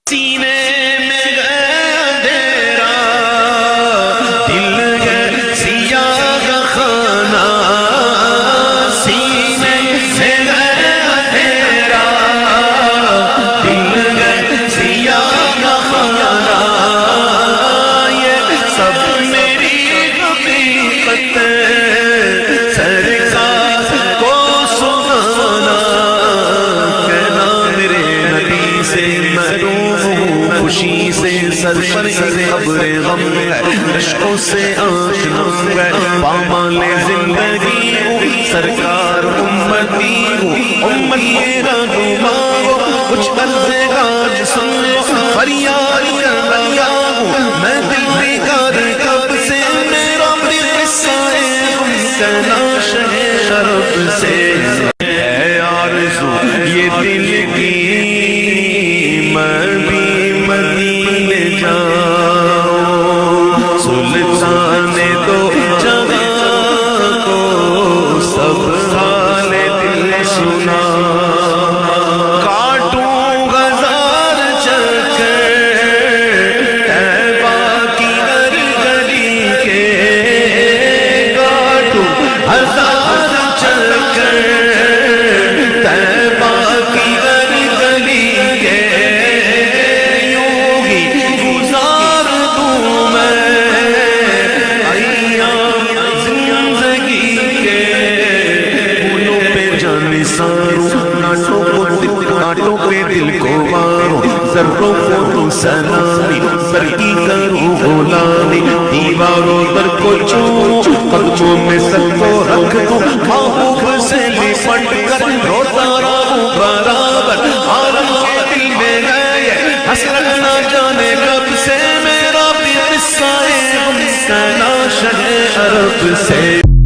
سینے میں اندھیرا دل ہے سیاہ خانہ سینے میں اندھیرا دل ہے سیاہ خانہ یہ سب میری حقیقت سرکار کو سنانا کہنا میرے نبی سے محروم خوشی سے سر پر ابر غم ہے عشقوں سے آنکھ نم ہے پامال زندگی ہوں سرکار امتی ہوں امت میرا گماں ہو کچھ عرض آج سن لو فریاد کر رہا ہوں میں دل بیکار کب سے میرا قصہ غم کہنا شرف سے ہے آرزو یہ دل کی میں بھی مدینے جاؤں سلطان دو جہاں کو سب حال دل سنا کاٹوں ہزار چکر طیبہ کی ہر گلی کے کاٹوں ہزار چکر طیبہ کی ہر گلی کے یوں ہی گزار دوں میں ایام زندگی کے پھولوں پہ جان نثاروں کانٹوں پہ دل کو ماروں ذروں کو تو سلامی سر کی کروں غلامی دیواروں پر کو چھوں قدموں میں سر کو رکھ دوں محبوب سے لپٹ کر روتا رہوں برابر عالم کے دل میں ہے یہ حسرت نہ جانے کب سے میرا بھی قصہ غم کہنا شہ عرب سے